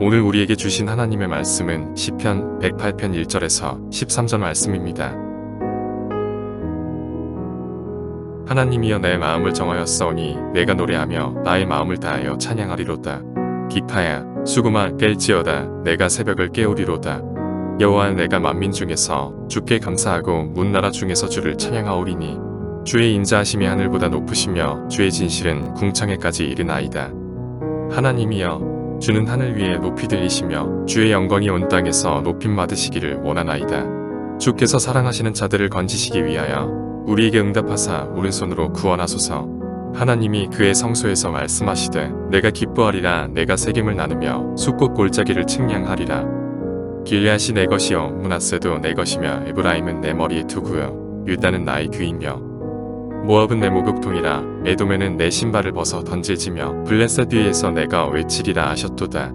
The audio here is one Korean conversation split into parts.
오늘 우리에게 주신 하나님의 말씀은 시편 108편 1절에서 13절 말씀입니다. 하나님이여 내 마음을 정하였사오니 내가 노래하며 나의 마음을 다하여 찬양하리로다. 기타야 수금아 깰지어다 내가 새벽을 깨우리로다. 여호와 내가 만민 중에서 주께 감사하고 문나라 중에서 주를 찬양하오리니 주의 인자하심이 하늘보다 높으시며 주의 진실은 궁창에까지 이르나이다. 하나님이여 주는 하늘 위에 높이 들리시며 주의 영광이 온 땅에서 높임 받으시기를 원하나이다. 주께서 사랑하시는 자들을 건지시기 위하여 우리에게 응답하사 오른손으로 구원하소서. 하나님이 그의 성소에서 말씀하시되 내가 기뻐하리라. 내가 세겜을 나누며 숫꽃 골짜기를 측량하리라. 길앗이 내 것이요 므낫세도 내 것이며 에브라임은 내 머리의 투구요 유다는 나의 귀이며 모압은 내 목욕통이라. 에돔에는 내 신발을 벗어 던질지며 블레셋 위에서 내가 외치리라 하셨도다.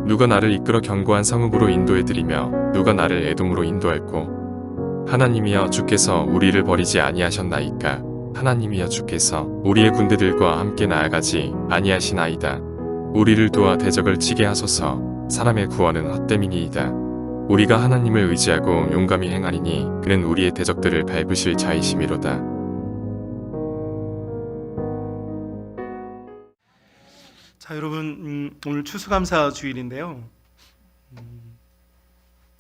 누가 나를 이끌어 견고한 성읍으로 인도해드리며 누가 나를 에돔으로 인도할꼬. 하나님이여 주께서 우리를 버리지 아니하셨나이까. 하나님이여 주께서 우리의 군대들과 함께 나아가지 아니하시나이다. 우리를 도와 대적을 치게 하소서. 사람의 구원은 헛됨이니이다. 우리가 하나님을 의지하고 용감히 행하리니 그는 우리의 대적들을 밟으실 자이심이로다. 자, 여러분, 오늘 추수감사 주일인데요.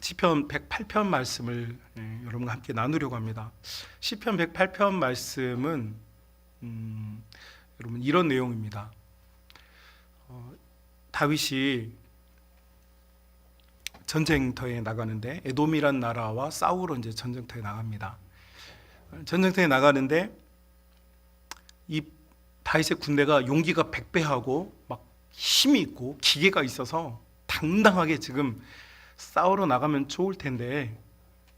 시편 108편 말씀을 여러분과 함께 나누려고 합니다. 시편 108편 말씀은 여러분 이런 내용입니다. 다윗이 전쟁터에 나가는데 에돔이란 나라와 싸우러 이제 전쟁터에 나갑니다. 전쟁터에 나가는데 이 다윗의 군대가 용기가 100배하고 막 힘이 있고 기계가 있어서 당당하게 지금 싸우러 나가면 좋을 텐데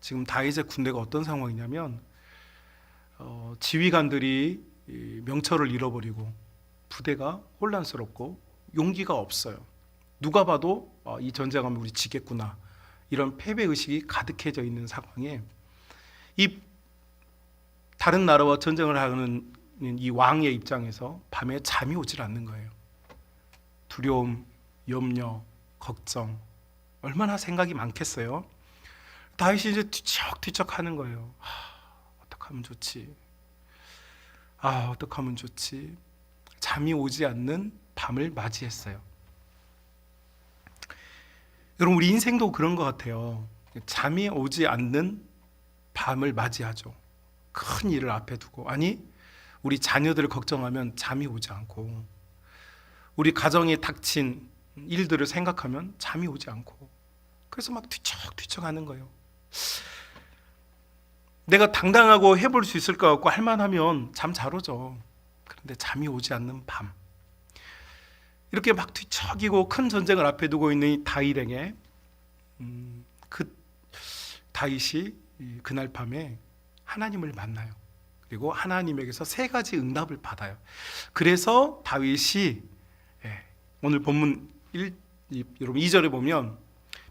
지금 다윗의 군대가 어떤 상황이냐면 지휘관들이 명철을 잃어버리고 부대가 혼란스럽고 용기가 없어요. 누가 봐도 이 전쟁하면 우리 지겠구나 이런 패배의식이 가득해져 있는 상황에 이 다른 나라와 전쟁을 하는 이 왕의 입장에서 밤에 잠이 오질 않는 거예요. 두려움, 염려, 걱정 얼마나 생각이 많겠어요. 다윗이 이제 뒤척뒤척 하는 거예요. 어떻게 하면 좋지? 어떻게 하면 좋지? 잠이 오지 않는 밤을 맞이했어요. 여러분 우리 인생도 그런 것 같아요. 잠이 오지 않는 밤을 맞이하죠. 큰 일을 앞에 두고 우리 자녀들을 걱정하면 잠이 오지 않고 우리 가정에 닥친 일들을 생각하면 잠이 오지 않고 그래서 막 뒤척뒤척 하는 거예요. 내가 당당하고 해볼 수 있을 것 같고 할만하면 잠 잘 오죠. 그런데 잠이 오지 않는 밤 이렇게 막 뒤척이고 큰 전쟁을 앞에 두고 있는 이 다윗에게 그 다윗이 그날 밤에 하나님을 만나요. 그리고 하나님에게서 3가지 응답을 받아요. 그래서 다윗이 오늘 본문 여러분 2절에 보면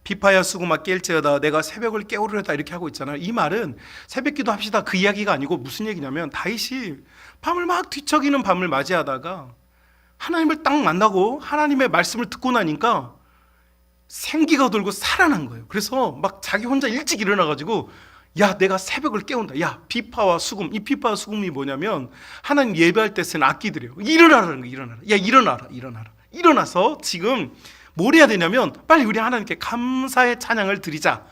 비파야 수금아 깰지어다 내가 새벽을 깨우리로다 이렇게 하고 있잖아요. 이 말은 새벽기도 합시다 그 이야기가 아니고 무슨 얘기냐면 다윗이 밤을 막 뒤척이는 밤을 맞이하다가 하나님을 딱 만나고 하나님의 말씀을 듣고 나니까 생기가 돌고 살아난 거예요. 그래서 막 자기 혼자 일찍 일어나가지고 내가 새벽을 깨운다. 비파와 수금. 이 비파와 수금이 뭐냐면 하나님 예배할 때 쓰는 악기들이에요. 일어나라는 거예요. 일어나라. 일어나서 지금 뭘 해야 되냐면 빨리 우리 하나님께 감사의 찬양을 드리자.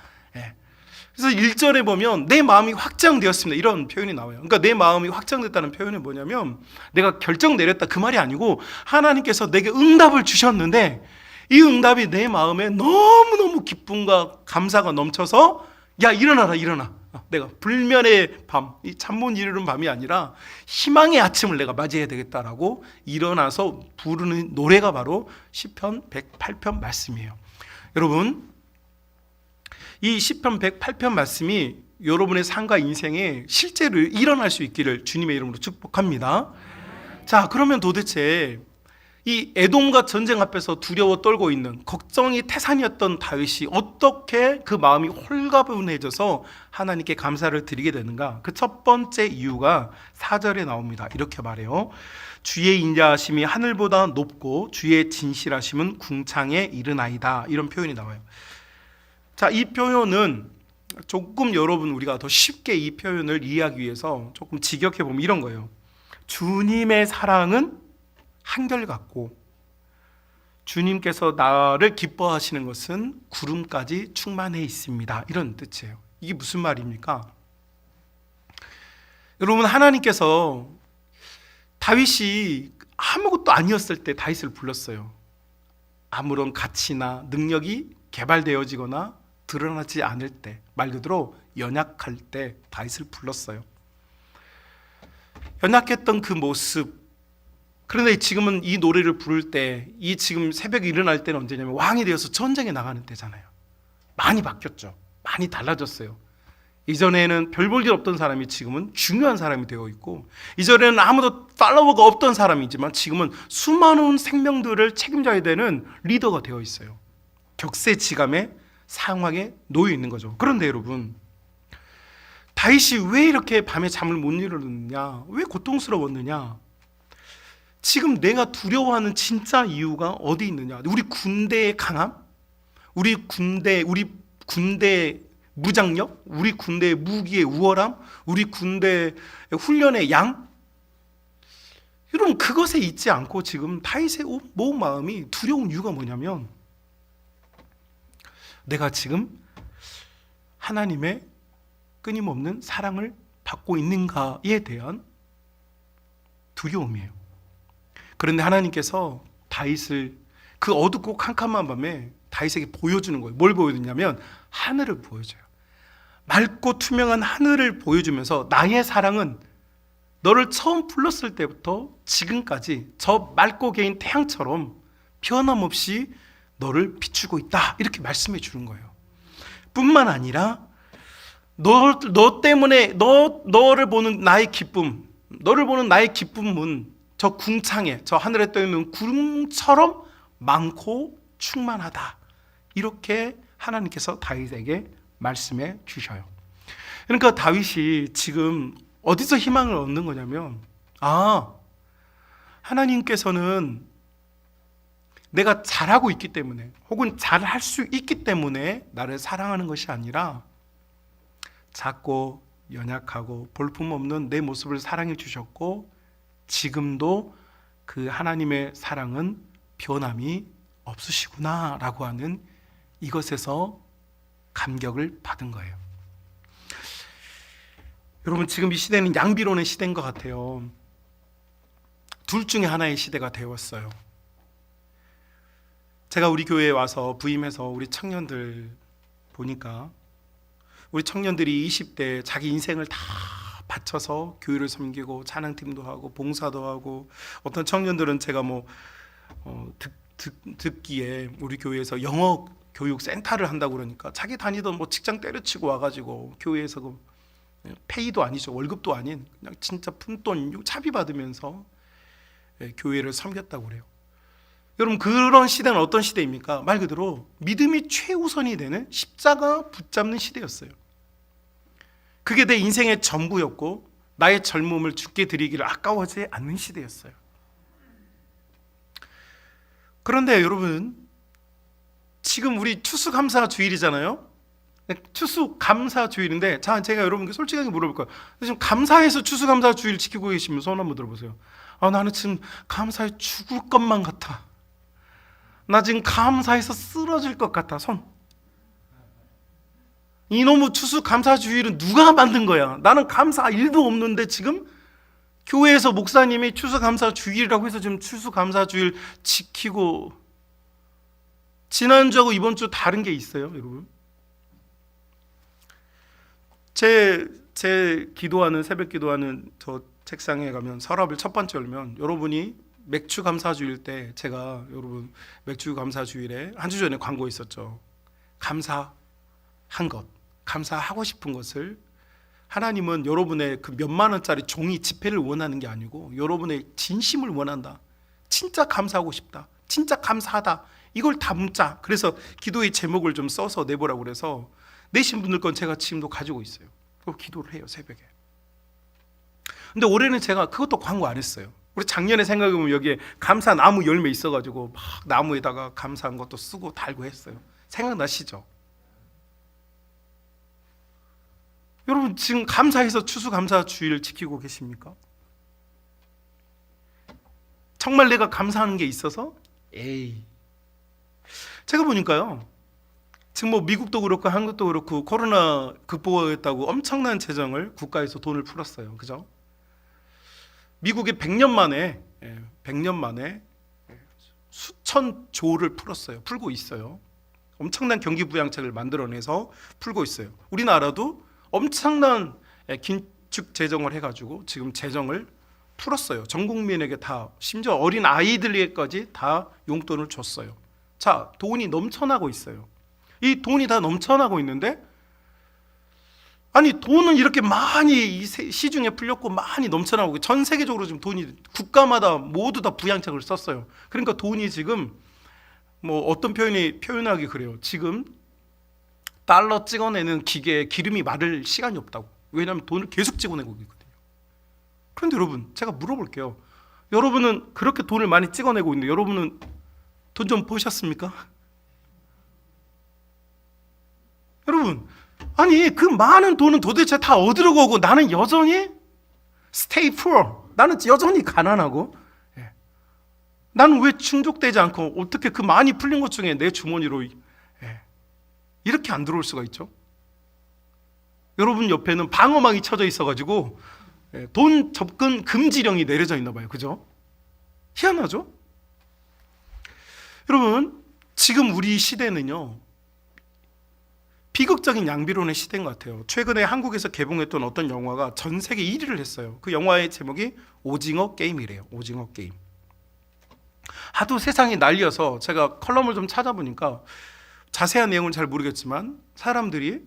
그래서 1절에 보면 내 마음이 확정되었습니다 이런 표현이 나와요. 그러니까 내 마음이 확정됐다는 표현은 뭐냐면 내가 결정 내렸다 그 말이 아니고 하나님께서 내게 응답을 주셨는데 이 응답이 내 마음에 너무너무 기쁨과 감사가 넘쳐서 일어나. 내가 불면의 밤, 이 잠 못 이루는 밤이 아니라 희망의 아침을 내가 맞이해야 되겠다라고 일어나서 부르는 노래가 바로 시편 108편 말씀이에요. 여러분 이 시편 108편 말씀이 여러분의 삶과 인생에 실제로 일어날 수 있기를 주님의 이름으로 축복합니다. 자, 그러면 도대체 이 에돔과 전쟁 앞에서 두려워 떨고 있는 걱정이 태산이었던 다윗이 어떻게 그 마음이 홀가분해져서 하나님께 감사를 드리게 되는가? 그 첫 번째 이유가 4절에 나옵니다. 이렇게 말해요. 주의 인자하심이 하늘보다 높고 주의 진실하심은 궁창에 이르나이다. 이런 표현이 나와요. 자, 이 표현은 조금 여러분 우리가 더 쉽게 이 표현을 이해하기 위해서 조금 직역해 보면 이런 거예요. 주님의 사랑은 한결같고 주님께서 나를 기뻐하시는 것은 구름까지 충만해 있습니다. 이런 뜻이에요. 이게 무슨 말입니까? 여러분, 하나님께서 다윗이 아무것도 아니었을 때 다윗을 불렀어요. 아무런 가치나 능력이 개발되어지거나 드러나지 않을 때, 말 그대로 연약할 때 다윗을 불렀어요. 연약했던 그 모습, 그런데 지금은 이 노래를 부를 때, 이 지금 새벽에 일어날 때는 언제냐면 왕이 되어서 전쟁에 나가는 때잖아요. 많이 바뀌었죠. 많이 달라졌어요. 이전에는 별 볼 일 없던 사람이 지금은 중요한 사람이 되어 있고, 이전에는 아무도 팔로워가 없던 사람이지만 지금은 수많은 생명들을 책임져야 되는 리더가 되어 있어요. 격세지감의 상황에 놓여 있는 거죠. 그런데 여러분, 다윗이 왜 이렇게 밤에 잠을 못 이루느냐, 왜 고통스러웠느냐, 지금 내가 두려워하는 진짜 이유가 어디 있느냐? 우리 군대의 강함? 우리 군대 무장력? 우리 군대의 무기의 우월함? 우리 군대 훈련의 양? 여러분, 그것에 있지 않고 지금 다윗의 온 마음이 두려운 이유가 뭐냐면, 내가 지금 하나님의 끊임없는 사랑을 받고 있는가에 대한 두려움이에요. 그런데 하나님께서 다윗을 그 어둡고 캄캄한 밤에 다윗에게 보여주는 거예요. 뭘 보여주냐면 하늘을 보여줘요. 맑고 투명한 하늘을 보여주면서 나의 사랑은 너를 처음 불렀을 때부터 지금까지 저 맑고 개인 태양처럼 변함없이 너를 비추고 있다. 이렇게 말씀해 주는 거예요. 뿐만 아니라 너 때문에 너를 보는 나의 기쁨, 너를 보는 나의 기쁨은 저 궁창에, 저 하늘에 떠 있는 구름처럼 많고 충만하다. 이렇게 하나님께서 다윗에게 말씀해 주셔요. 그러니까 다윗이 지금 어디서 희망을 얻는 거냐면, 하나님께서는 내가 잘하고 있기 때문에, 혹은 잘할 수 있기 때문에 나를 사랑하는 것이 아니라 작고 연약하고 볼품없는 내 모습을 사랑해 주셨고, 지금도 그 하나님의 사랑은 변함이 없으시구나 라고 하는 이것에서 감격을 받은 거예요. 여러분, 지금 이 시대는 양비론의 시대인 것 같아요. 둘 중에 하나의 시대가 되었어요. 제가 우리 교회에 와서 부임해서 우리 청년들 보니까, 우리 청년들이 20대 자기 인생을 다 바쳐서 교회를 섬기고 찬양팀도 하고 봉사도 하고, 어떤 청년들은 제가 듣기에 우리 교회에서 영어 교육 센터를 한다고 그러니까 자기 다니던 직장 때려치고 와가지고 교회에서 페이도 아니죠, 월급도 아닌 그냥 진짜 푼돈 차비 받으면서 교회를 섬겼다고 그래요. 여러분, 그런 시대는 어떤 시대입니까? 말 그대로 믿음이 최우선이 되는 십자가 붙잡는 시대였어요. 그게 내 인생의 전부였고 나의 젊음을 주께 드리기를 아까워하지 않는 시대였어요. 그런데 여러분, 지금 우리 추수감사주일이잖아요. 추수감사주일인데, 제가 여러분께 솔직하게 물어볼 거예요. 지금 감사해서 추수감사주일 지키고 계시면 손 한번 들어보세요. 나는 지금 감사해 죽을 것만 같아. 나 지금 감사해서 쓰러질 것 같아. 손. 이놈의 추수감사주일은 누가 만든 거야? 나는 감사 일도 없는데 지금 교회에서 목사님이 추수감사주일이라고 해서 지금 추수감사주일 지키고, 지난주하고 이번 주 다른 게 있어요, 여러분. 제 기도하는, 새벽 기도하는 저 책상에 가면, 서랍을 첫 번째 열면, 여러분이 맥주 감사주일 때 제가 여러분 맥주 감사주일에 한 주 전에 광고 있었죠. 감사한 것, 감사하고 싶은 것을, 하나님은 여러분의 그 몇만 원짜리 종이 지폐를 원하는 게 아니고 여러분의 진심을 원한다. 진짜 감사하고 싶다, 진짜 감사하다, 이걸 담자. 그래서 기도의 제목을 좀 써서 내보라고 그래서 내신 분들 건 제가 지금도 가지고 있어요. 그거 기도를 해요, 새벽에. 근데 올해는 제가 그것도 광고 안 했어요. 우리 작년에 생각해보면 여기에 감사 나무 열매 있어가지고 막 나무에다가 감사한 것도 쓰고 달고 했어요. 생각나시죠? 여러분 지금 감사해서 추수감사 주의를 지키고 계십니까? 정말 내가 감사하는 게 있어서? 에이, 제가 보니까요, 지금 뭐 미국도 그렇고 한국도 그렇고 코로나 극복하겠다고 엄청난 재정을 국가에서 돈을 풀었어요. 그죠? 미국이 100년 만에 100년 만에 수천 조를 풀고 있어요. 엄청난 경기 부양책을 만들어내서 풀고 있어요. 우리나라도 엄청난 긴축 재정을 해가지고 지금 재정을 풀었어요. 전 국민에게 다, 심지어 어린 아이들에게까지 다 용돈을 줬어요. 자, 돈이 넘쳐나고 있어요. 이 돈이 다 넘쳐나고 있는데, 아니 돈은 이렇게 많이 이 시중에 풀렸고 많이 넘쳐나고 전 세계적으로 지금 돈이 국가마다 모두 다 부양책을 썼어요. 그러니까 돈이 지금 뭐 어떤 표현하기 그래요. 지금 달러 찍어내는 기계에 기름이 마를 시간이 없다고. 왜냐하면 돈을 계속 찍어내고 있거든요. 그런데 여러분, 제가 물어볼게요. 여러분은 그렇게 돈을 많이 찍어내고 있는데 여러분은 돈 좀 버셨습니까? 여러분, 아니 그 많은 돈은 도대체 다 어디로 가고 나는 여전히 stay poor, 나는 여전히 가난하고, 나는 왜 충족되지 않고 어떻게 그 많이 풀린 것 중에 내 주머니로 이렇게 안 들어올 수가 있죠? 여러분 옆에는 방어막이 쳐져 있어가지고 돈 접근 금지령이 내려져 있나 봐요. 그죠? 희한하죠? 여러분, 지금 우리 시대는요, 비극적인 양비론의 시대인 것 같아요. 최근에 한국에서 개봉했던 어떤 영화가 전 세계 1위를 했어요. 그 영화의 제목이 오징어 게임이래요. 오징어 게임. 하도 세상이 난리여서 제가 컬럼을 좀 찾아보니까 자세한 내용은 잘 모르겠지만 사람들이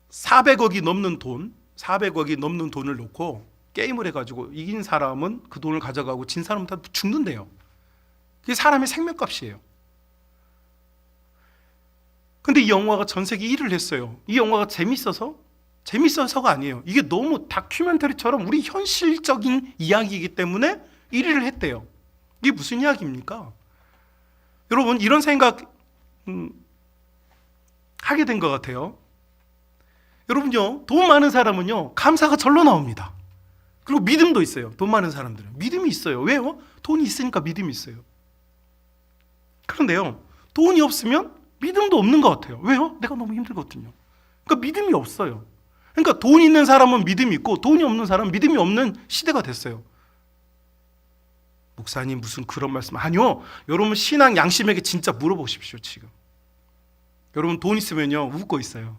400억이 넘는 돈을 놓고 게임을 해가지고 이긴 사람은 그 돈을 가져가고 진 사람은 다 죽는데요. 그게 사람의 생명값이에요. 근데 이 영화가 전 세계 1위를 했어요. 이 영화가 재밌어서가 아니에요. 이게 너무 다큐멘터리처럼 우리 현실적인 이야기이기 때문에 1위를 했대요. 이게 무슨 이야기입니까? 여러분, 이런 생각 하게 된 것 같아요. 여러분요, 돈 많은 사람은요, 감사가 절로 나옵니다. 그리고 믿음도 있어요. 돈 많은 사람들은 믿음이 있어요. 왜요? 돈이 있으니까 믿음이 있어요. 그런데요, 돈이 없으면 믿음도 없는 것 같아요. 왜요? 내가 너무 힘들거든요. 그러니까 믿음이 없어요. 그러니까 돈 있는 사람은 믿음이 있고 돈이 없는 사람은 믿음이 없는 시대가 됐어요. 목사님 무슨 그런 말씀? 아니요. 여러분 신앙 양심에게 진짜 물어보십시오. 지금 여러분 돈 있으면요 웃고 있어요.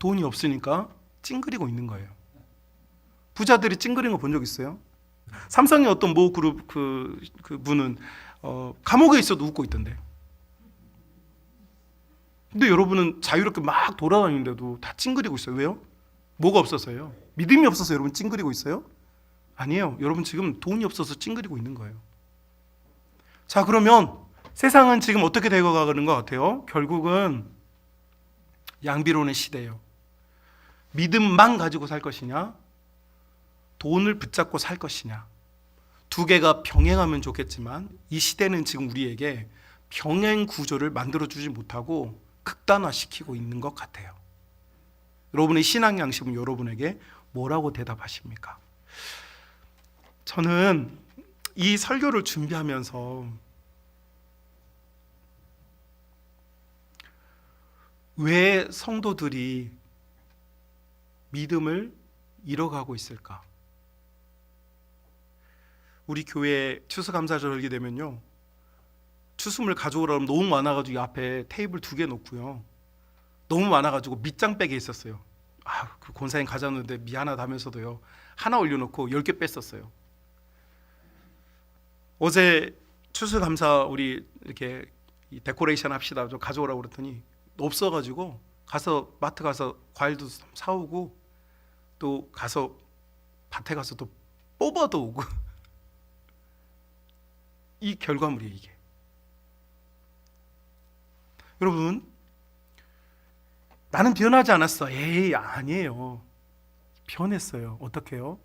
돈이 없으니까 찡그리고 있는 거예요. 부자들이 찡그리는 거 본 적 있어요? 삼성의 어떤 모 그룹 그 분은 감옥에 있어도 웃고 있던데. 근데 여러분은 자유롭게 막 돌아다니는데도 다 찡그리고 있어요. 왜요? 뭐가 없어서요? 믿음이 없어서 여러분 찡그리고 있어요? 아니에요. 여러분 지금 돈이 없어서 찡그리고 있는 거예요. 자, 그러면 세상은 지금 어떻게 되어가는 것 같아요? 결국은 양비론의 시대예요. 믿음만 가지고 살 것이냐, 돈을 붙잡고 살 것이냐, 두 개가 병행하면 좋겠지만 이 시대는 지금 우리에게 병행 구조를 만들어주지 못하고 극단화시키고 있는 것 같아요. 여러분의 신앙 양심은 여러분에게 뭐라고 대답하십니까? 저는 이 설교를 준비하면서 왜 성도들이 믿음을 잃어가고 있을까? 우리 교회 추수감사절 열게 되면요, 추수물 가져오라면 너무 많아가지고 이 앞에 테이블 2개 놓고요, 너무 많아가지고 밑장빼게 있었어요. 그 권사님 가져왔는데 미안하다 하면서도요 하나 올려놓고 10개 뺐었어요. 어제 추수감사 우리 이렇게 데코레이션 합시다 좀 가져오라고 그랬더니 없어가지고 가서 마트 가서 과일도 사오고 또 가서 밭에 가서 또 뽑아도 오고 이 결과물이에요, 이게. 여러분, 나는 변하지 않았어. 에이, 아니에요. 변했어요. 어떻게 해요?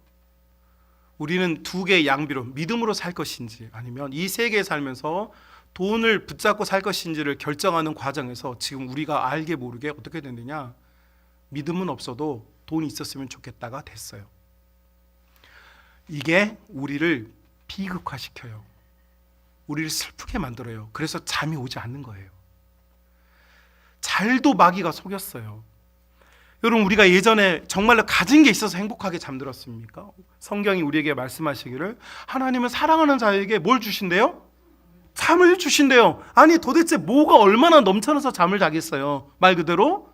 우리는 두 개의 양비로, 믿음으로 살 것인지 아니면 이 세계에 살면서 돈을 붙잡고 살 것인지를 결정하는 과정에서 지금 우리가 알게 모르게 어떻게 됐느냐, 믿음은 없어도 돈이 있었으면 좋겠다가 됐어요. 이게 우리를 비극화시켜요. 우리를 슬프게 만들어요. 그래서 잠이 오지 않는 거예요. 잘도 마귀가 속였어요. 여러분, 우리가 예전에 정말로 가진 게 있어서 행복하게 잠들었습니까? 성경이 우리에게 말씀하시기를 하나님은 사랑하는 자에게 뭘 주신대요? 잠을 주신대요. 아니, 도대체 뭐가 얼마나 넘쳐나서 잠을 자겠어요? 말 그대로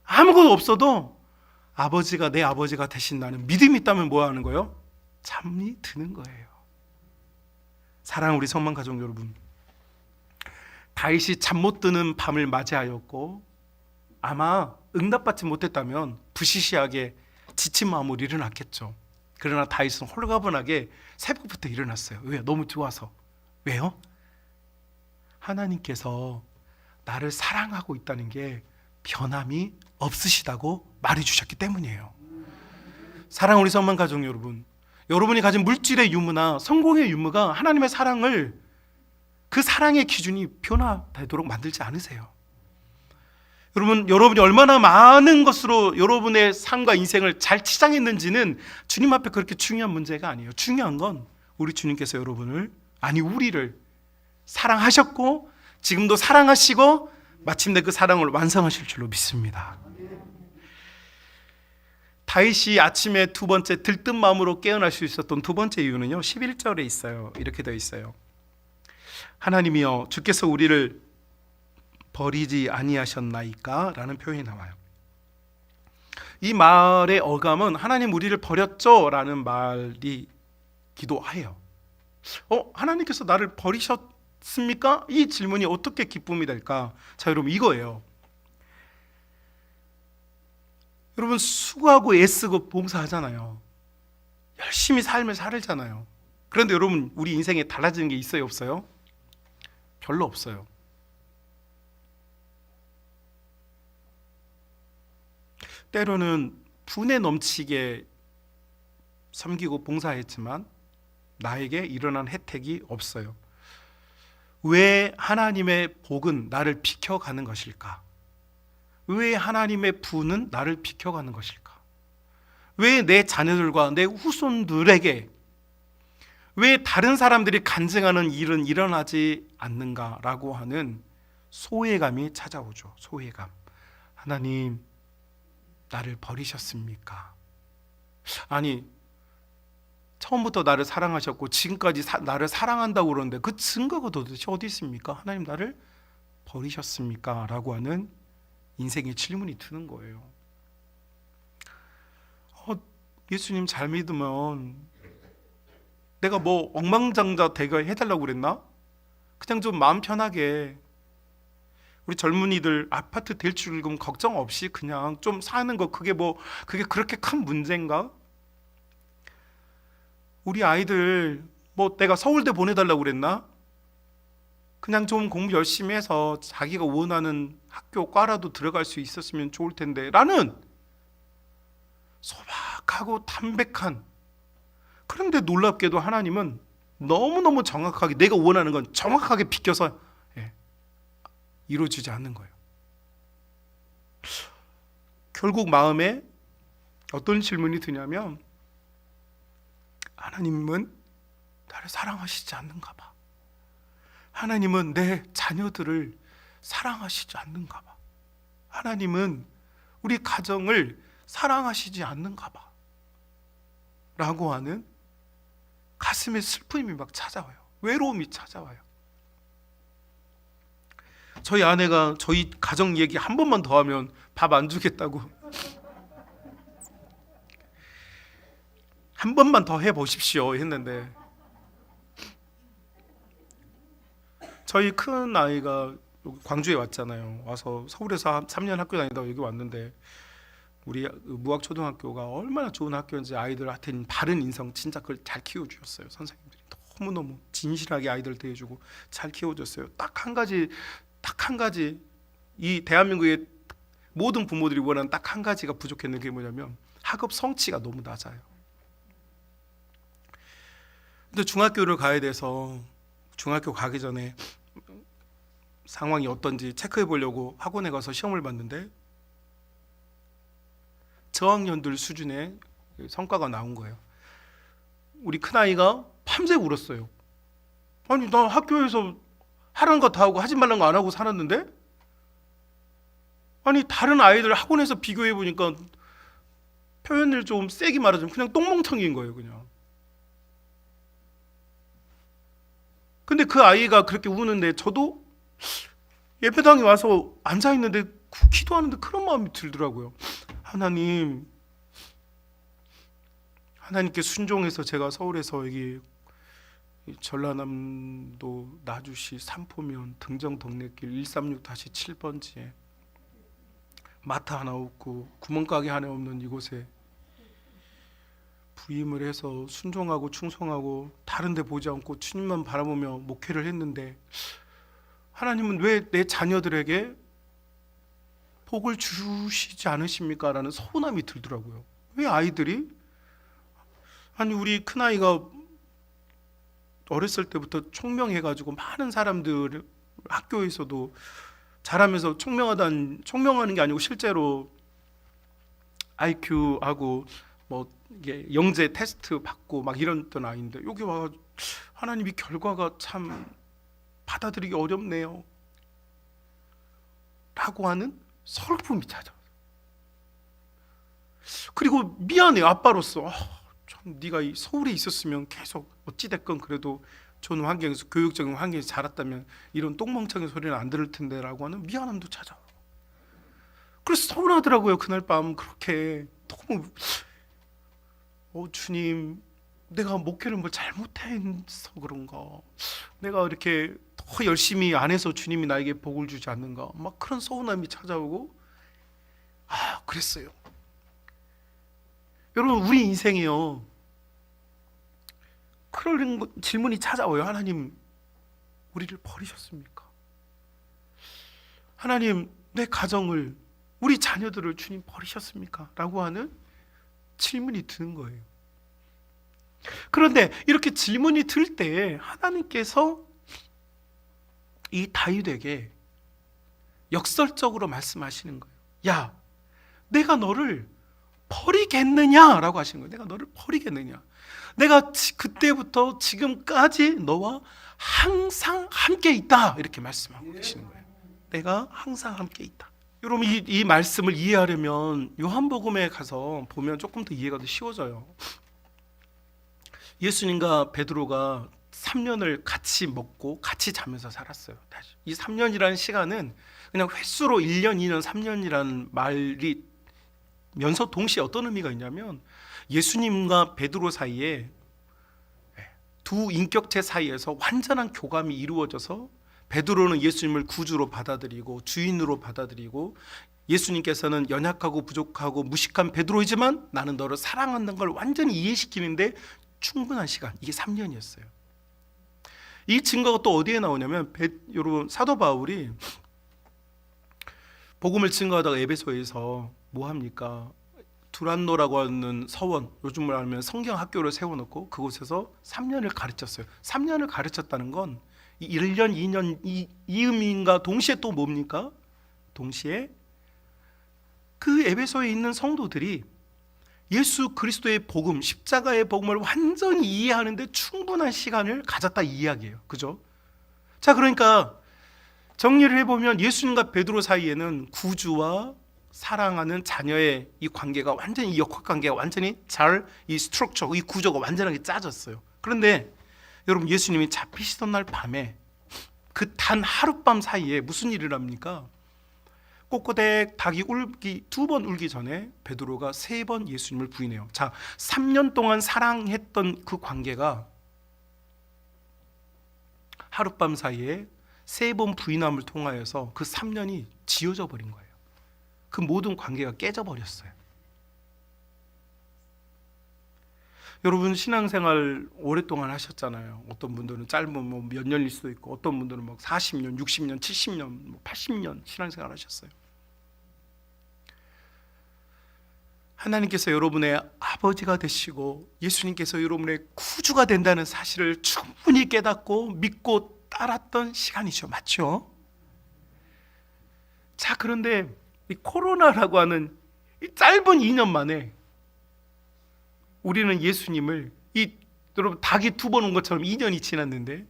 아무것도 없어도 아버지가 내 아버지가 되신다는 믿음이 있다면 뭐 하는 거예요? 잠이 드는 거예요. 사랑하는 우리 성만 가족 여러분, 다윗이 잠 못 드는 밤을 맞이하였고 아마 응답받지 못했다면 부시시하게 지친 마음으로 일어났겠죠. 그러나 다윗은 홀가분하게 새벽부터 일어났어요. 왜? 너무 좋아서. 왜요? 하나님께서 나를 사랑하고 있다는 게 변함이 없으시다고 말해주셨기 때문이에요. 사랑하는 우리 성만 가족 여러분, 여러분이 가진 물질의 유무나 성공의 유무가 하나님의 사랑을, 그 사랑의 기준이 변화되도록 만들지 않으세요. 여러분, 여러분이 얼마나 많은 것으로 여러분의 삶과 인생을 잘 치장했는지는 주님 앞에 그렇게 중요한 문제가 아니에요. 중요한 건 우리 주님께서 여러분을, 아니 우리를 사랑하셨고 지금도 사랑하시고 마침내 그 사랑을 완성하실 줄로 믿습니다. 다윗이 아침에 두 번째 들뜬 마음으로 깨어날 수 있었던 두 번째 이유는요, 11절에 있어요. 이렇게 되어 있어요. 하나님이여 주께서 우리를 버리지 아니하셨나이까? 라는 표현이 나와요. 이 말의 어감은 하나님 우리를 버렸죠? 라는 말이기도 해요. 하나님께서 나를 버리셨습니까? 이 질문이 어떻게 기쁨이 될까? 자, 여러분, 이거예요. 여러분, 수고하고 애쓰고 봉사하잖아요. 열심히 삶을 살잖아요. 그런데 여러분, 우리 인생에 달라지는 게 있어요, 없어요? 별로 없어요. 때로는 분에 넘치게 섬기고 봉사했지만 나에게 일어난 혜택이 없어요. 왜 하나님의 복은 나를 비켜가는 것일까? 왜 하나님의 부는 나를 비켜가는 것일까? 왜 내 자녀들과 내 후손들에게, 왜 다른 사람들이 간증하는 일은 일어나지 않는가라고 하는 소외감이 찾아오죠. 소외감. 하나님, 나를 버리셨습니까? 아니, 처음부터 나를 사랑하셨고 지금까지 나를 사랑한다고 그러는데 그 증거가 도대체 어디 있습니까? 하나님, 나를 버리셨습니까? 라고 하는 인생의 질문이 드는 거예요. 예수님 잘 믿으면 내가 뭐 엉망장자 되게 해달라고 그랬나? 그냥 좀 마음 편하게, 우리 젊은이들 아파트 대출금 걱정 없이 그냥 좀 사는 거, 그게 그렇게 큰 문제인가? 우리 아이들 뭐 내가 서울대 보내달라고 그랬나? 그냥 좀 공부 열심히 해서 자기가 원하는 학교 과라도 들어갈 수 있었으면 좋을 텐데 라는 소박하고 담백한, 그런데 놀랍게도 하나님은 너무너무 정확하게 내가 원하는 건 정확하게 비껴서 이루어지지 않는 거예요. 결국 마음에 어떤 질문이 드냐면, 하나님은 나를 사랑하시지 않는가 봐. 하나님은 내 자녀들을 사랑하시지 않는가 봐. 하나님은 우리 가정을 사랑하시지 않는가 봐. 라고 하는 가슴에 슬픔이 막 찾아와요. 외로움이 찾아와요. 저희 아내가 저희 가정 얘기 한 번만 더 하면 밥 안 주겠다고, 한 번만 더 해보십시오 했는데, 저희 큰 아이가 광주에 왔잖아요. 와서 서울에서 3년 학교 다니다가 여기 왔는데, 우리 무학초등학교가 얼마나 좋은 학교인지 아이들한테 바른 인성 진짜 그걸 잘 키워주셨어요. 선생님들이 너무너무 진실하게 아이들 대해주고 잘 키워줬어요. 딱 한 가지 이 대한민국의 모든 부모들이 원하는 딱 한 가지가 부족했는 게 뭐냐면 학업 성취가 너무 낮아요. 근데 중학교를 가야 돼서 중학교 가기 전에 상황이 어떤지 체크해 보려고 학원에 가서 시험을 봤는데 저학년들 수준의 성과가 나온 거예요. 우리 큰아이가 밤새 울었어요. 아니 나 학교에서 하라는 거 다 하고 하지 말라는 거 안 하고 살았는데, 아니 다른 아이들 학원에서 비교해 보니까 표현을 좀 세게 말하자면 그냥 똥멍청이인 거예요. 그냥. 근데 그 아이가 그렇게 우는데 저도 예배당에 와서 앉아있는데 기도하는데 그런 마음이 들더라고요. 하나님께 순종해서 제가 서울에서 여기 전라남도 나주시 삼포면 등정 동네길 136-7번지에 마트 하나 없고 구멍가게 하나 없는 이곳에 부임을 해서 순종하고 충성하고 다른 데 보지 않고 주님만 바라보며 목회를 했는데, 하나님은 왜 내 자녀들에게 복을 주시지 않으십니까? 라는 서운함이 들더라고요. 왜 아이들이, 아니 우리 큰아이가 어렸을 때부터 총명해가지고 많은 사람들 학교에서도 잘하면서 총명하는 게 아니고 실제로 IQ하고 뭐 이게 영재 테스트 받고 막 이랬던 아이인데 여기 와 하나님이 결과가 참 받아들이기 어렵네요 라고 하는 슬픔이 찾아와요. 그리고 미안해요. 아빠로서 참 네가 이 서울에 있었으면 계속 어찌됐건 그래도 좋은 환경에서 교육적인 환경에서 자랐다면 이런 똥멍청이 소리는 안 들을 텐데 라고 하는 미안함도 찾아와요. 그래서 서운하더라고요. 그날 밤 그렇게 너무 주님 내가 목회를 뭐 잘못해서 그런가, 내가 이렇게 더 열심히 안 해서 주님이 나에게 복을 주지 않는가, 막 그런 서운함이 찾아오고 그랬어요. 여러분 우리 인생이요 그런 질문이 찾아와요. 하나님 우리를 버리셨습니까? 하나님 내 가정을 우리 자녀들을 주님 버리셨습니까? 라고 하는 질문이 드는 거예요. 그런데 이렇게 질문이 들 때 하나님께서 이 다윗에게 역설적으로 말씀하시는 거예요. 야, 내가 너를 버리겠느냐라고 하시는 거예요. 내가 너를 버리겠느냐? 내가 그때부터 지금까지 너와 항상 함께 있다 이렇게 말씀하고 계시는 거예요. 내가 항상 함께 있다. 여러분 이 말씀을 이해하려면 요한복음에 가서 보면 조금 더 이해가 더 쉬워져요. 예수님과 베드로가 3년을 같이 먹고 같이 자면서 살았어요. 이 3년이라는 시간은 그냥 횟수로 1년, 2년, 3년이라는 말이 면서 동시에 어떤 의미가 있냐면 예수님과 베드로 사이에 두 인격체 사이에서 완전한 교감이 이루어져서 베드로는 예수님을 구주로 받아들이고 주인으로 받아들이고, 예수님께서는 연약하고 부족하고 무식한 베드로이지만 나는 너를 사랑한다는 걸 완전히 이해시키는데 충분한 시간, 이게 3년이었어요. 이 증거가 또 어디에 나오냐면 여러분 사도 바울이 복음을 증거하다가 에베소에서 뭐 합니까? 두란노라고 하는 서원, 요즘을 알면 성경 학교를 세워놓고 그곳에서 3년을 가르쳤어요. 3년을 가르쳤다는 건 1년, 2년 이 의미인가 동시에 또 뭡니까? 동시에 그 에베소에 있는 성도들이 예수 그리스도의 복음, 십자가의 복음을 완전히 이해하는데 충분한 시간을 가졌다 이 이야기예요. 그죠? 자, 그러니까 정리를 해보면 예수님과 베드로 사이에는 구주와 사랑하는 자녀의 이 관계가 완전히, 이 역학관계가 완전히 잘, 이 스트럭처, 이 구조가 완전하게 짜졌어요. 그런데 여러분 예수님이 잡히시던 날 밤에 그 단 하룻밤 사이에 무슨 일을 합니까? 꼬꼬댁 닭이 울기 2번 울기 전에 베드로가 3번 예수님을 부인해요. 자, 3년 동안 사랑했던 그 관계가 하룻밤 사이에 3번 부인함을 통하여서 그 3년이 지워져 버린 거예요. 그 모든 관계가 깨져 버렸어요. 여러분 신앙생활 오랫동안 하셨잖아요. 어떤 분들은 짧은 몇 년일 수도 있고, 어떤 분들은 막 40년, 60년, 70년, 80년 신앙생활 하셨어요. 하나님께서 여러분의 아버지가 되시고 예수님께서 여러분의 구주가 된다는 사실을 충분히 깨닫고 믿고 따랐던 시간이죠. 맞죠? 자, 그런데 이 코로나라고 하는 이 짧은 2년 만에 우리는 예수님을, 여러분 닭이 2번 온 것처럼 2년이 지났는데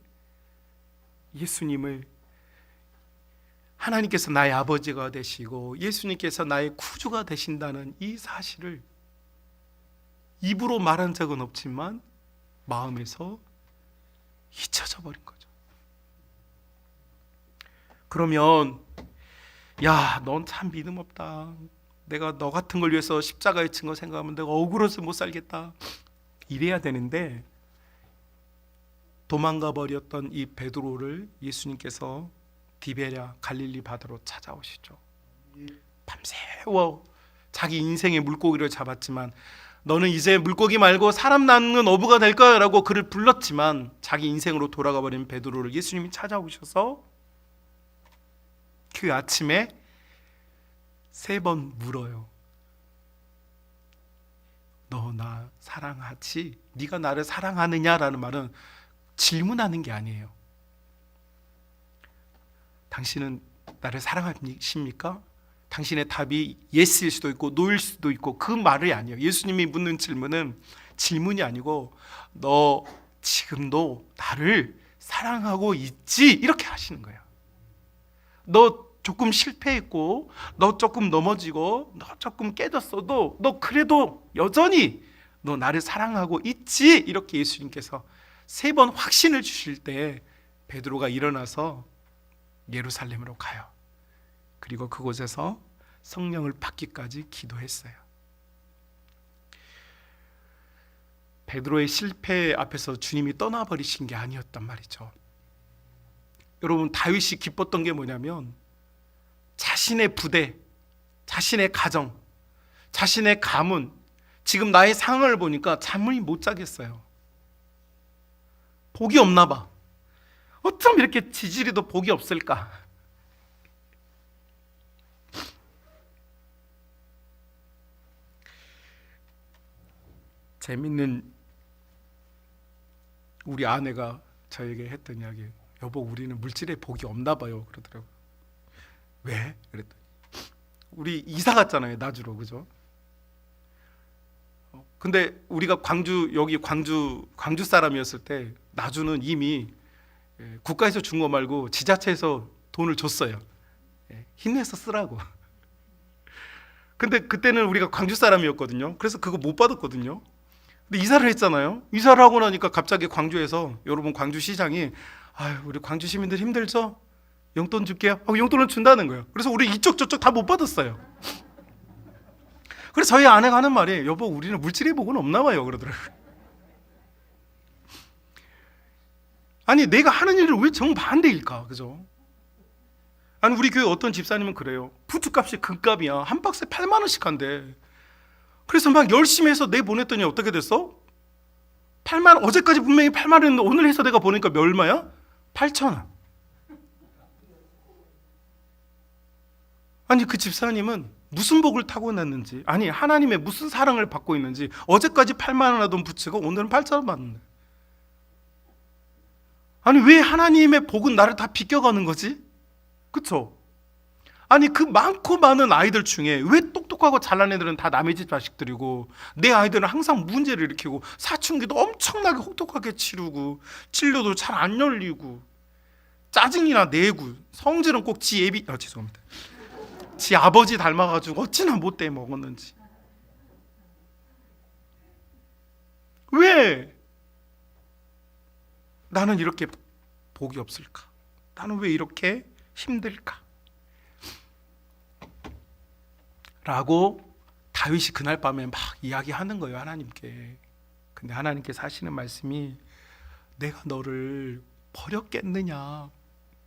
예수님을, 하나님께서 나의 아버지가 되시고 예수님께서 나의 구주가 되신다는 이 사실을 입으로 말한 적은 없지만 마음에서 잊혀져 버린 거죠. 그러면 야, 넌 참 믿음 없다. 내가 너 같은 걸 위해서 십자가에 친 거 생각하면 내가 억울해서 못 살겠다. 이래야 되는데 도망가 버렸던 이 베드로를 예수님께서 디베랴 갈릴리 바다로 찾아오시죠. 밤새워 자기 인생의 물고기를 잡았지만 너는 이제 물고기 말고 사람 낳는 어부가 될 거야 라고 그를 불렀지만 자기 인생으로 돌아가 버린 베드로를 예수님이 찾아오셔서 그 아침에 3번 물어요. 너 나 사랑하지? 네가 나를 사랑하느냐라는 말은 질문하는 게 아니에요. 당신은 나를 사랑하십니까? 당신의 답이 예스일 수도 있고 노일 수도 있고 그 말이 아니에요. 예수님이 묻는 질문은 질문이 아니고 너 지금도 나를 사랑하고 있지? 이렇게 하시는 거예요. 너 조금 실패했고 너 조금 넘어지고 너 조금 깨졌어도 너 그래도 여전히 너 나를 사랑하고 있지? 이렇게 예수님께서 3번 확신을 주실 때 베드로가 일어나서 예루살렘으로 가요. 그리고 그곳에서 성령을 받기까지 기도했어요. 베드로의 실패 앞에서 주님이 떠나버리신 게 아니었단 말이죠. 여러분 다윗이 기뻤던 게 뭐냐면 자신의 부대, 자신의 가정, 자신의 가문, 지금 나의 상황을 보니까 잠을 못 자겠어요. 복이 없나 봐. 어쩜 이렇게 지지리도 복이 없을까? 재밌는 우리 아내가 저에게 했던 이야기. 여보, 우리는 물질에 복이 없나 봐요. 그러더라고요. 왜? 그랬더니 우리 이사 갔잖아요, 나주로. 그죠? 근데 우리가 여기 광주 사람이었을 때 나주는 이미 국가에서 준 거 말고 지자체에서 돈을 줬어요. 힘내서 쓰라고. 근데 그때는 우리가 광주 사람이었거든요. 그래서 그거 못 받았거든요. 근데 이사를 했잖아요. 이사를 하고 나니까 갑자기 광주에서, 여러분 광주시장이 아유, 우리 광주 시민들 힘들죠? 용돈 줄게요 하고 용돈을 준다는 거예요. 그래서 우리 이쪽 저쪽 다 못 받았어요. 그래서 저희 아내가 하는 말이 여보, 우리는 물질의 복은 없나 봐요. 그러더라고요. 아니, 내가 하는 일을 왜 정반대일까? 그죠? 아니, 우리 교회 어떤 집사님은 그래요. 푸드값이 금값이야. 한 박스에 8만 원씩 한대. 그래서 막 열심히 해서 내보냈더니 어떻게 됐어? 8만 원, 어제까지 분명히 8만 원 했는데 오늘 해서 내가 보니까 얼마야? 8천 원. 아니, 그 집사님은 무슨 복을 타고났는지, 아니 하나님의 무슨 사랑을 받고 있는지 어제까지 8만 원 하던 부채가 오늘은 8천 원 받는데, 아니 왜 하나님의 복은 나를 다 비껴가는 거지? 그쵸? 아니 그 많고 많은 아이들 중에 왜 똑똑하고 잘난 애들은 다 남의 집 자식들이고 내 아이들은 항상 문제를 일으키고 사춘기도 엄청나게 혹독하게 치르고 진료도 잘 안 열리고 짜증이나 내고 성질은 꼭 지 애비, 죄송합니다, 지 아버지 닮아가지고 어찌나 못돼 먹었는지. 왜 나는 이렇게 복이 없을까? 나는 왜 이렇게 힘들까? 라고 다윗이 그날 밤에 막 이야기하는 거예요, 하나님께. 근데 하나님께서 하시는 말씀이 내가 너를 버렸겠느냐?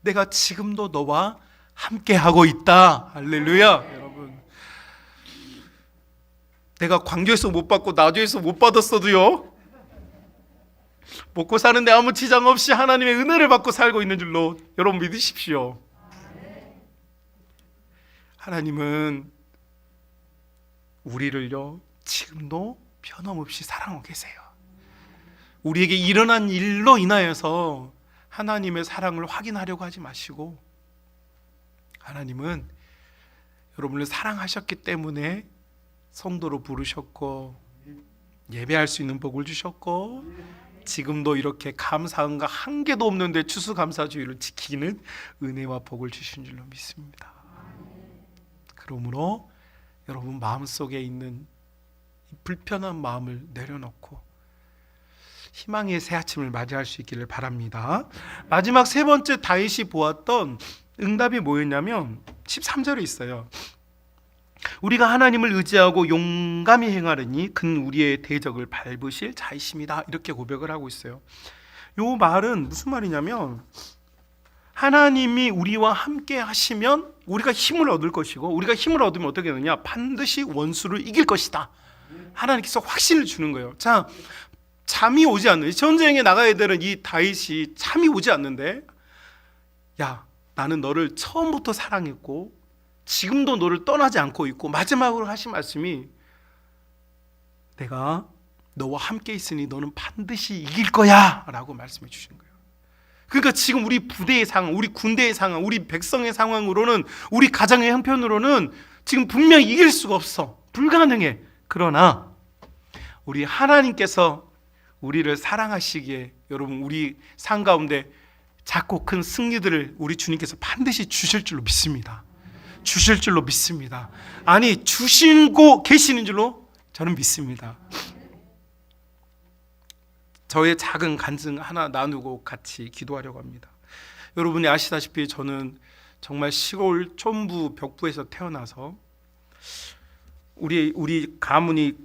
내가 지금도 너와 함께 하고 있다. 할렐루야. 여러분, 내가 광주에서 못 받고 나주에서 못 받았어도요, 먹고 사는데 아무 지장 없이 하나님의 은혜를 받고 살고 있는 줄로 여러분 믿으십시오. 하나님은 우리를요 지금도 변함없이 사랑하고 계세요. 우리에게 일어난 일로 인하여서 하나님의 사랑을 확인하려고 하지 마시고, 하나님은 여러분을 사랑하셨기 때문에 성도로 부르셨고 예배할 수 있는 복을 주셨고, 지금도 이렇게 감사한 거 한 개도 없는데 추수감사주의를 지키는 은혜와 복을 주신 줄로 믿습니다. 그러므로 여러분 마음속에 있는 불편한 마음을 내려놓고 희망의 새 아침을 맞이할 수 있기를 바랍니다. 마지막 세 번째 다윗이 보았던 응답이 뭐였냐면 13절에 있어요. 우리가 하나님을 의지하고 용감히 행하려니 그는 우리의 대적을 밟으실 자이십니다. 이렇게 고백을 하고 있어요. 이 말은 무슨 말이냐면, 하나님이 우리와 함께 하시면 우리가 힘을 얻을 것이고, 우리가 힘을 얻으면 어떻게 되느냐, 반드시 원수를 이길 것이다. 하나님께서 확신을 주는 거예요. 자, 잠이 오지 않는, 전쟁에 나가야 되는 이 다윗이 잠이 오지 않는데, 야, 나는 너를 처음부터 사랑했고 지금도 너를 떠나지 않고 있고, 마지막으로 하신 말씀이 내가 너와 함께 있으니 너는 반드시 이길 거야 라고 말씀해 주신 거예요. 그러니까 지금 우리 부대의 상황, 우리 군대의 상황, 우리 백성의 상황으로는, 우리 가정의 형편으로는 지금 분명히 이길 수가 없어. 불가능해. 그러나 우리 하나님께서 우리를 사랑하시기에 여러분 우리 삶 가운데 작고 큰 승리들을 우리 주님께서 반드시 주실 줄로 믿습니다. 주실 줄로 믿습니다. 아니, 주시고 계시는 줄로 저는 믿습니다. 저의 작은 간증 하나 나누고 같이 기도하려고 합니다. 여러분이 아시다시피 저는 정말 시골 촌부 벽부에서 태어나서 우리 가문이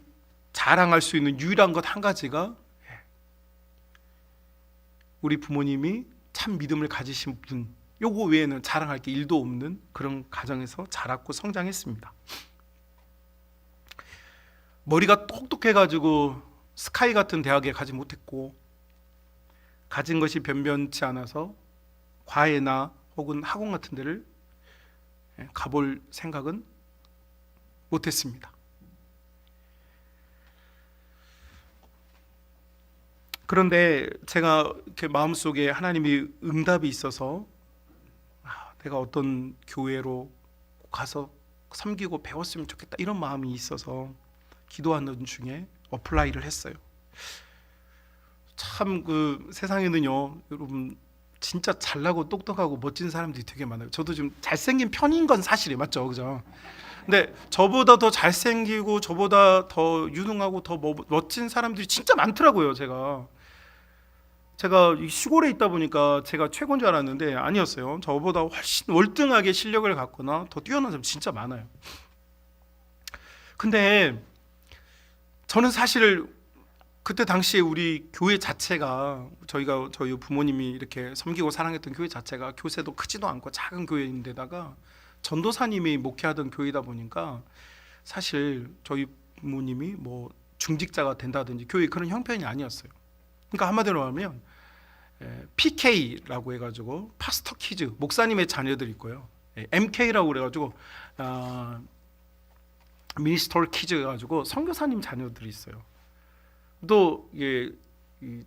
자랑할 수 있는 유일한 것 한 가지가 우리 부모님이 참 믿음을 가지신 분, 요거 외에는 자랑할 게 일도 없는 그런 가정에서 자랐고 성장했습니다. 머리가 똑똑해가지고 스카이 같은 대학에 가지 못했고, 가진 것이 변변치 않아서 과외나 혹은 학원 같은 데를 가볼 생각은 못했습니다. 그런데 제가 이렇게 마음속에 하나님이 응답이 있어서 내가 어떤 교회로 가서 섬기고 배웠으면 좋겠다 이런 마음이 있어서 기도하는 중에 어플라이를 했어요. 참 그 세상에는요 여러분 진짜 잘나고 똑똑하고 멋진 사람들이 되게 많아요. 저도 좀 잘생긴 편인 건 사실이에요. 맞죠? 그죠? 근데 저보다 더 잘생기고 저보다 더 유능하고 더 멋진 사람들이 진짜 많더라고요. 제가 시골에 있다 보니까 제가 최고인 줄 알았는데 아니었어요. 저보다 훨씬 월등하게 실력을 갖거나 더 뛰어난 사람 진짜 많아요. 근데 저는 사실 그때 당시에 우리 교회 자체가 저희 부모님이 이렇게 섬기고 사랑했던 교회 자체가 교세도 크지도 않고 작은 교회인데다가 전도사님이 목회하던 교회다 보니까 사실 저희 부모님이 뭐 중직자가 된다든지 교회 그런 형편이 아니었어요. 그러니까 한마디로 하면 PK라고 해가지고 파스터 키즈 목사님의 자녀들이 있고요, MK라고 그래가지고 미니스터 키즈 해가지고 선교사님 자녀들이 있어요. 또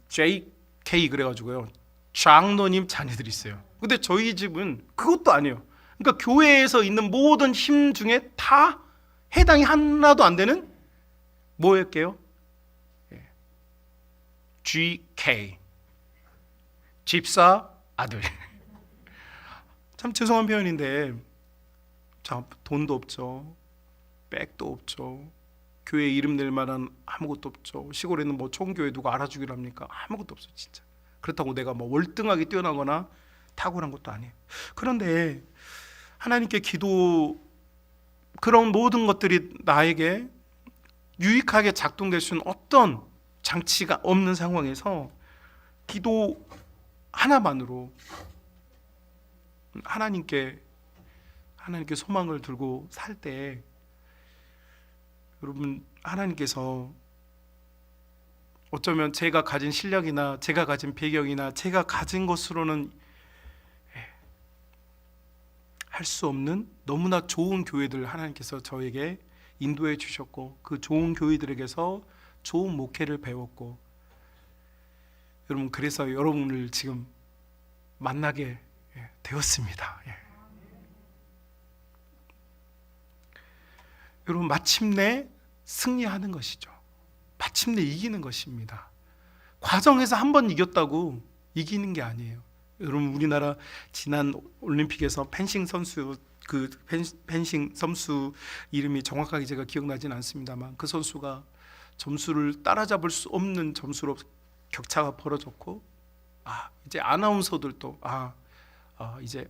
JK 그래가지고요 장로님 자녀들이 있어요. 근데 저희 집은 그것도 아니에요. 그러니까 교회에서 있는 모든 힘 중에 다 해당이 하나도 안 되는 뭐였게요? GK 집사 아들. 참 죄송한 표현인데 참 돈도 없죠, 백도 없죠, 교회 이름 낼 만한 아무것도 없죠. 시골에는 뭐 총교회 누가 알아주기로 합니까? 아무것도 없어요 진짜. 그렇다고 내가 뭐 월등하게 뛰어나거나 탁월한 것도 아니에요. 그런데 하나님께 그런 모든 것들이 나에게 유익하게 작동될 수 있는 어떤 장치가 없는 상황에서 기도 하나만으로 하나님께 소망을 들고 살 때 여러분 하나님께서 어쩌면 제가 가진 실력이나 제가 가진 배경이나 제가 가진 것으로는 할 수 없는 너무나 좋은 교회들 하나님께서 저에게 인도해 주셨고, 그 좋은 교회들에게서 좋은 목회를 배웠고, 여러분 그래서 여러분을 지금 만나게 되었습니다. 여러분 마침내 승리하는 것이죠. 마침내 이기는 것입니다. 과정에서 한 번 이겼다고 이기는 게 아니에요. 여러분 우리나라 지난 올림픽에서 펜싱 선수, 그 펜싱 선수 이름이 정확하게 제가 기억나지는 않습니다만, 그 선수가 점수를 따라잡을 수 없는 점수로 격차가 벌어졌고, 이제 아나운서들도 이제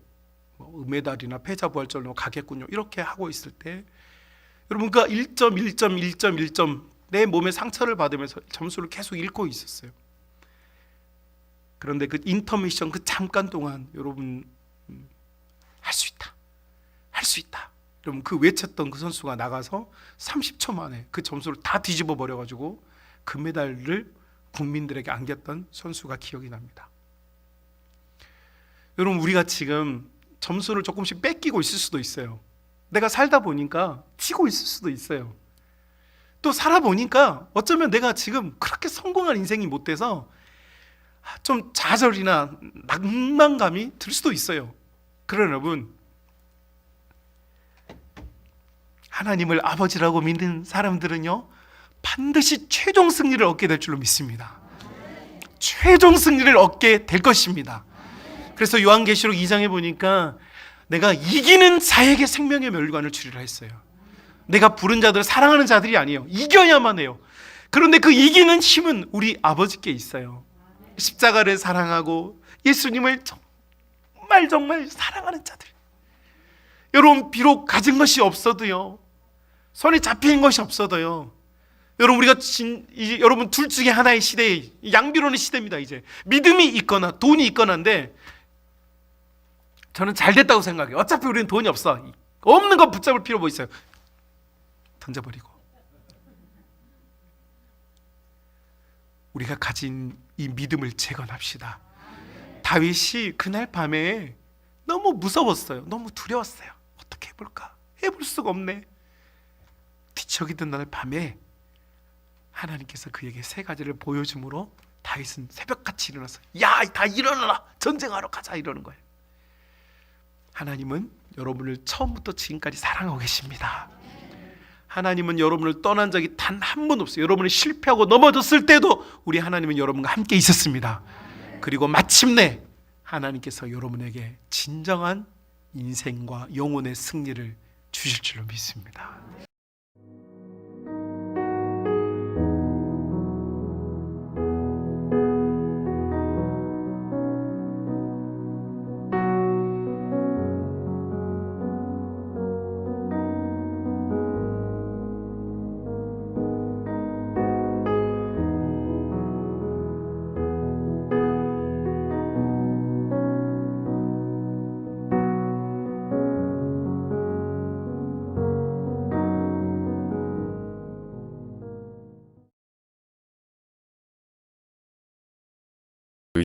뭐 은메달이나 패자부활절로 가겠군요 이렇게 하고 있을 때, 여러분 그 1점 1점 1점 1점 내 몸에 상처를 받으면서 점수를 계속 읽고 있었어요. 그런데 그 인터미션 그 잠깐 동안 여러분 할 수 있다, 할 수 있다, 여러분 그 외쳤던 그 선수가 나가서 30초 만에 그 점수를 다 뒤집어 버려가지고 금메달을 국민들에게 안겼던 선수가 기억이 납니다. 여러분 우리가 지금 점수를 조금씩 뺏기고 있을 수도 있어요. 내가 살다 보니까 치고 있을 수도 있어요. 또 살아보니까 어쩌면 내가 지금 그렇게 성공한 인생이 못 돼서 좀 좌절이나 낭만감이 들 수도 있어요. 그러나 여러분, 하나님을 아버지라고 믿는 사람들은요 반드시 최종 승리를 얻게 될 줄로 믿습니다. 최종 승리를 얻게 될 것입니다. 그래서 요한계시록 2장에 보니까 내가 이기는 자에게 생명의 멸관을 주리라 했어요. 내가 부른 자들, 사랑하는 자들이 아니에요. 이겨야만 해요. 그런데 그 이기는 힘은 우리 아버지께 있어요. 십자가를 사랑하고 예수님을 정말 사랑하는 자들. 여러분 비록 가진 것이 없어도요, 손에 잡히는 것이 없어도요, 여러분 우리가 여러분 둘 중에 하나의 시대에, 양비론의 시대입니다. 이제 믿음이 있거나 돈이 있거나인데, 저는 잘 됐다고 생각해요. 어차피 우리는 돈이 없어. 없는 거 붙잡을 필요 뭐 있어요. 던져버리고, 우리가 가진 이 믿음을 재건합시다. 다윗이 그날 밤에 너무 무서웠어요. 너무 두려웠어요. 어떻게 해볼까? 해볼 수가 없네. 뒤척이던 날 밤에 하나님께서 그에게 세 가지를 보여줌으로 다윗은 새벽같이 일어나서 야, 다 일어나라, 전쟁하러 가자 이러는 거예요. 하나님은 여러분을 처음부터 지금까지 사랑하고 계십니다. 하나님은 여러분을 떠난 적이 단 한 번 없어요. 여러분이 실패하고 넘어졌을 때도 우리 하나님은 여러분과 함께 있었습니다. 그리고 마침내 하나님께서 여러분에게 진정한 인생과 영혼의 승리를 주실 줄로 믿습니다.